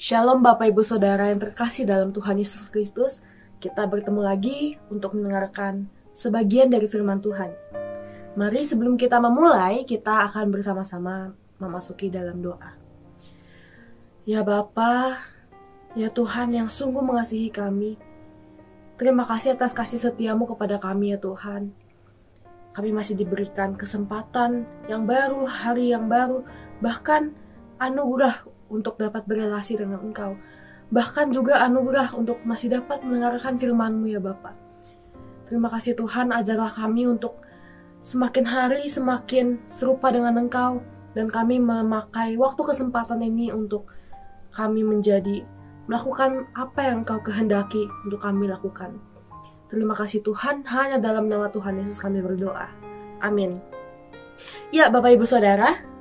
Shalom Bapak Ibu Saudara yang terkasih dalam Tuhan Yesus Kristus. Kita bertemu lagi untuk mendengarkan sebagian dari firman Tuhan. Mari sebelum kita memulai, kita akan bersama-sama memasuki dalam doa. Ya Bapa, ya Tuhan yang sungguh mengasihi kami, terima kasih atas kasih setiamu kepada kami ya Tuhan. Kami masih diberikan kesempatan yang baru, hari yang baru, bahkan anugerah untuk dapat berelasi dengan Engkau. Bahkan juga anugerah untuk masih dapat mendengarkan firman-Mu ya Bapa. Terima kasih Tuhan, ajarlah kami untuk semakin hari semakin serupa dengan Engkau, dan kami memakai waktu kesempatan ini untuk kami melakukan apa yang Engkau kehendaki untuk kami lakukan. Terima kasih Tuhan, hanya dalam nama Tuhan Yesus kami berdoa. Amin. Ya Bapak Ibu Saudara,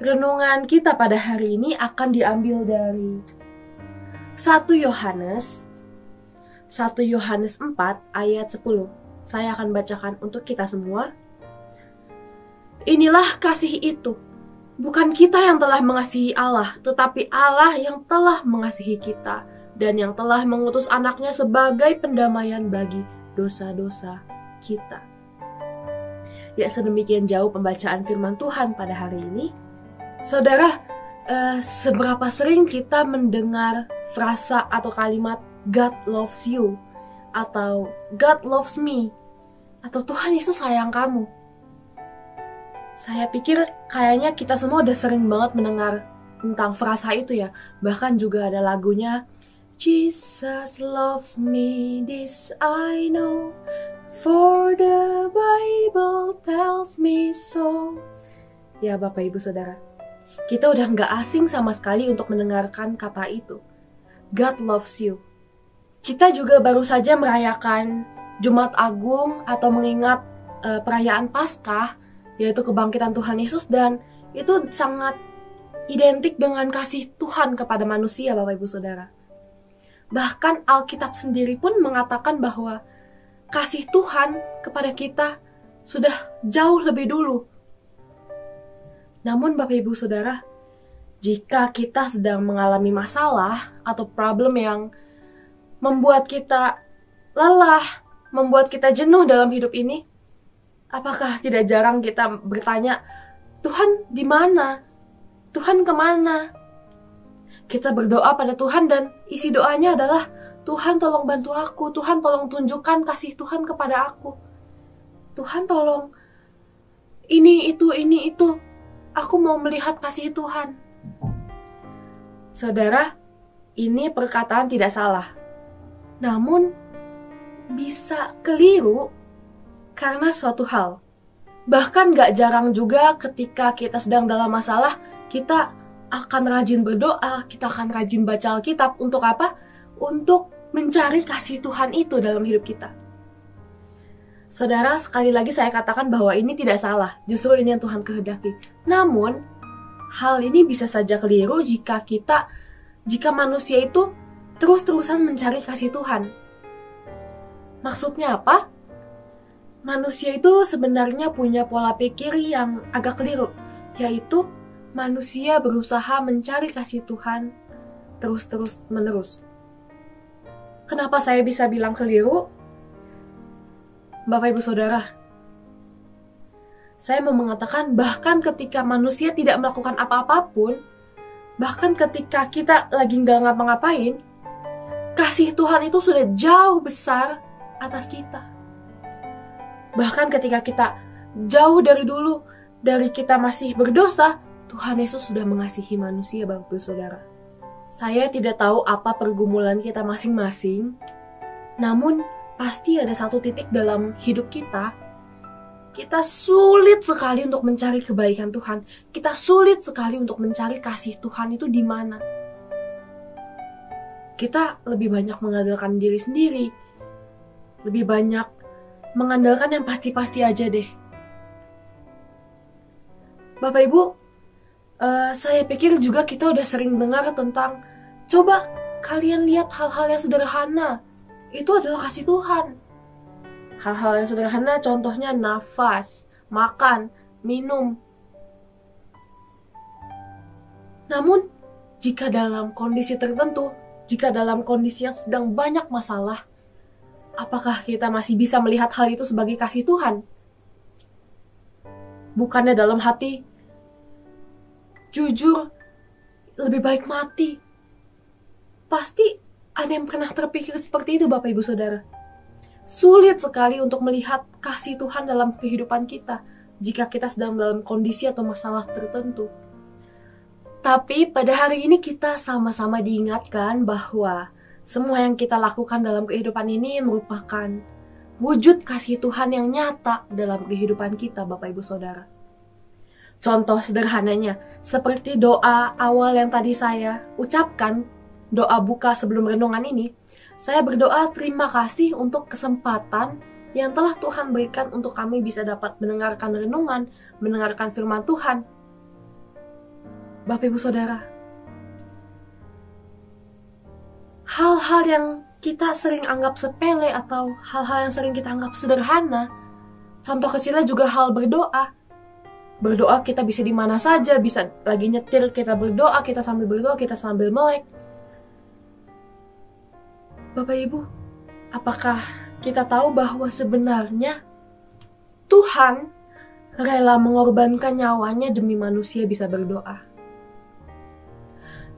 renungan kita pada hari ini akan diambil dari 1 Yohanes 4 ayat 10. Saya akan bacakan untuk kita semua. Inilah kasih itu, bukan kita yang telah mengasihi Allah, tetapi Allah yang telah mengasihi kita dan yang telah mengutus anaknya sebagai pendamaian bagi dosa-dosa kita. Ya, sedemikian jauh pembacaan firman Tuhan pada hari ini. Saudara, seberapa sering kita mendengar frasa atau kalimat God loves you, atau God loves me, atau Tuhan Yesus sayang kamu? Saya pikir kayaknya kita semua udah sering banget mendengar tentang frasa itu ya. Bahkan juga ada lagunya, Jesus loves me, this I know, for the Bible tells me so. Ya Bapak Ibu Saudara, kita udah gak asing sama sekali untuk mendengarkan kata itu, God loves you. Kita juga baru saja merayakan Jumat Agung atau mengingat perayaan Paskah, yaitu kebangkitan Tuhan Yesus, dan itu sangat identik dengan kasih Tuhan kepada manusia Bapak Ibu Saudara. Bahkan Alkitab sendiri pun mengatakan bahwa kasih Tuhan kepada kita sudah jauh lebih dulu. Namun Bapak Ibu Saudara, jika kita sedang mengalami masalah atau problem yang membuat kita lelah, membuat kita jenuh dalam hidup ini, apakah tidak jarang kita bertanya, Tuhan di mana? Tuhan kemana? Kita berdoa pada Tuhan dan isi doanya adalah, Tuhan tolong bantu aku, Tuhan tolong tunjukkan kasih Tuhan kepada aku. Tuhan tolong ini itu, aku mau melihat kasih Tuhan. Saudara, ini perkataan tidak salah. Namun, bisa keliru karena suatu hal. Bahkan gak jarang juga ketika kita sedang dalam masalah, kita akan rajin berdoa, kita akan rajin baca Alkitab. Untuk apa? Untuk mencari kasih Tuhan itu dalam hidup kita. Saudara, sekali lagi saya katakan bahwa ini tidak salah. Justru ini yang Tuhan kehendaki. Namun, hal ini bisa saja keliru jika manusia itu terus-terusan mencari kasih Tuhan. Maksudnya apa? Manusia itu sebenarnya punya pola pikir yang agak keliru, yaitu manusia berusaha mencari kasih Tuhan terus menerus. Kenapa saya bisa bilang keliru? Bapak Ibu Saudara, saya mau mengatakan bahkan ketika manusia tidak melakukan apa-apapun, bahkan ketika kita lagi nggak ngapa-ngapain, kasih Tuhan itu sudah jauh besar atas kita. Bahkan ketika kita jauh dari dulu, dari kita masih berdosa, Tuhan Yesus sudah mengasihi manusia, Bapak Ibu Saudara. Saya tidak tahu apa pergumulan kita masing-masing, namun pasti ada satu titik dalam hidup kita sulit sekali untuk mencari kebaikan Tuhan. Kita sulit sekali untuk mencari kasih Tuhan itu di mana. Kita lebih banyak mengandalkan diri sendiri, lebih banyak mengandalkan yang pasti-pasti aja deh. Bapak Ibu, saya pikir juga kita udah sering dengar tentang, coba kalian lihat hal-hal yang sederhana, itu adalah kasih Tuhan. Hal-hal yang sederhana contohnya nafas, makan, minum. Namun jika dalam kondisi tertentu, jika dalam kondisi yang sedang banyak masalah, apakah kita masih bisa melihat hal itu sebagai kasih Tuhan? Bukannya dalam hati, jujur, lebih baik mati. Pasti ada yang pernah terpikir seperti itu, Bapak Ibu Saudara. Sulit sekali untuk melihat kasih Tuhan dalam kehidupan kita jika kita sedang dalam kondisi atau masalah tertentu. Tapi pada hari ini kita sama-sama diingatkan bahwa semua yang kita lakukan dalam kehidupan ini merupakan wujud kasih Tuhan yang nyata dalam kehidupan kita, Bapak Ibu Saudara. Contoh sederhananya, seperti doa awal yang tadi saya ucapkan, doa buka sebelum renungan ini, saya berdoa terima kasih untuk kesempatan yang telah Tuhan berikan untuk kami bisa dapat mendengarkan renungan, mendengarkan firman Tuhan. Bapak Ibu Saudara, hal-hal yang kita sering anggap sepele atau hal-hal yang sering kita anggap sederhana, contoh kecilnya juga hal berdoa. Berdoa kita bisa di mana saja, bisa lagi nyetir kita berdoa, kita sambil berdoa, kita sambil melek. Bapak Ibu, apakah kita tahu bahwa sebenarnya Tuhan rela mengorbankan nyawanya demi manusia bisa berdoa?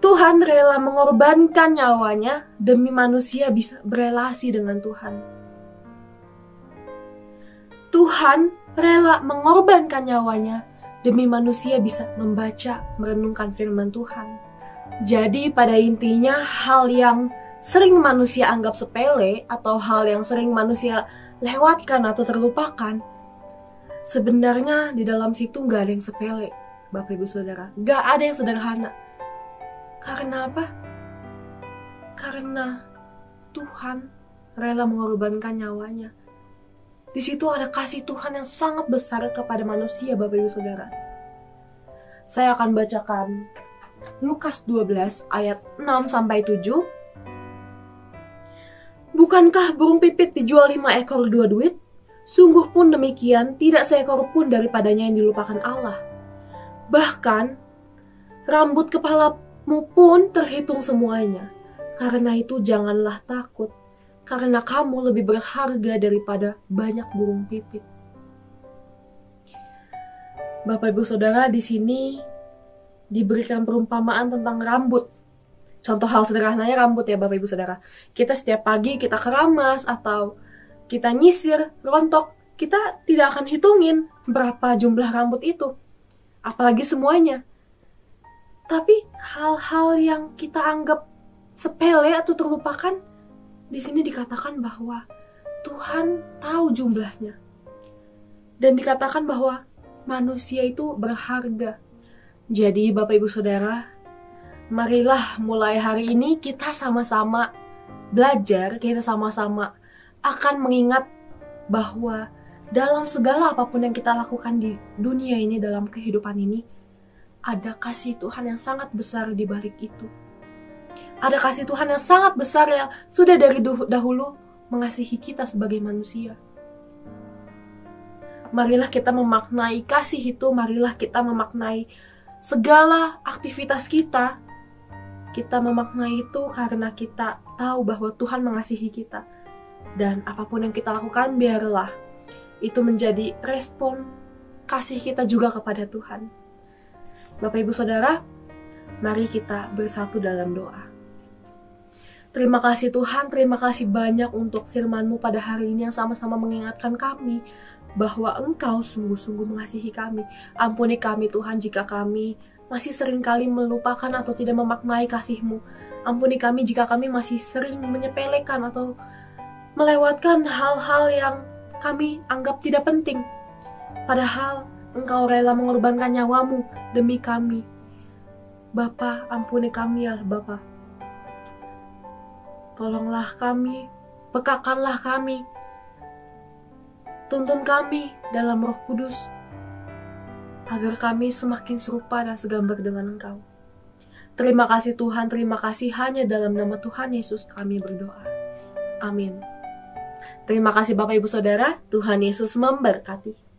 Tuhan rela mengorbankan nyawanya demi manusia bisa berelasi dengan Tuhan. Tuhan rela mengorbankan nyawanya demi manusia bisa membaca, merenungkan firman Tuhan. Jadi pada intinya hal yang sering manusia anggap sepele atau hal yang sering manusia lewatkan atau terlupakan, sebenarnya di dalam situ gak ada yang sepele, Bapak Ibu Saudara. Gak ada yang sederhana. Karena apa? Karena Tuhan rela mengorbankan nyawanya. Di situ ada kasih Tuhan yang sangat besar kepada manusia, Bapak Ibu Saudara. Saya akan bacakan Lukas 12 ayat 6 sampai 7. Bukankah burung pipit dijual 5 ekor 2 duit? Sungguh pun demikian, tidak seekor pun daripadanya yang dilupakan Allah. Bahkan rambut kepalamu pun terhitung semuanya. Karena itu janganlah takut, karena kamu lebih berharga daripada banyak burung pipit. Bapak Ibu Saudara, di sini diberikan perumpamaan tentang rambut. Contoh hal sederhananya rambut ya Bapak Ibu Saudara. Kita setiap pagi kita keramas atau kita nyisir, rontok, kita tidak akan hitungin berapa jumlah rambut itu. Apalagi semuanya. Tapi hal-hal yang kita anggap sepele atau terlupakan, di sini dikatakan bahwa Tuhan tahu jumlahnya. Dan dikatakan bahwa manusia itu berharga. Jadi Bapak Ibu Saudara, marilah mulai hari ini kita sama-sama belajar, kita sama-sama akan mengingat bahwa dalam segala apapun yang kita lakukan di dunia ini, dalam kehidupan ini, ada kasih Tuhan yang sangat besar di balik itu. Ada kasih Tuhan yang sangat besar yang sudah dari dahulu mengasihi kita sebagai manusia. Marilah kita memaknai kasih itu, marilah kita memaknai segala aktivitas kita. Kita memaknai itu karena kita tahu bahwa Tuhan mengasihi kita. Dan apapun yang kita lakukan, biarlah itu menjadi respon kasih kita juga kepada Tuhan. Bapak Ibu Saudara, mari kita bersatu dalam doa. Terima kasih Tuhan, terima kasih banyak untuk firman-Mu pada hari ini yang sama-sama mengingatkan kami bahwa Engkau sungguh-sungguh mengasihi kami. Ampuni kami Tuhan jika kami masih seringkali melupakan atau tidak memaknai kasih-Mu. Ampuni kami jika kami masih sering menyepelekan atau melewatkan hal-hal yang kami anggap tidak penting. Padahal Engkau rela mengorbankan nyawa-Mu demi kami. Bapa, ampuni kami ya Bapa. Tolonglah kami, pekakanlah kami, tuntun kami dalam Roh Kudus, agar kami semakin serupa dan segambar dengan Engkau. Terima kasih Tuhan, terima kasih, hanya dalam nama Tuhan Yesus kami berdoa. Amin. Terima kasih Bapak Ibu Saudara, Tuhan Yesus memberkati.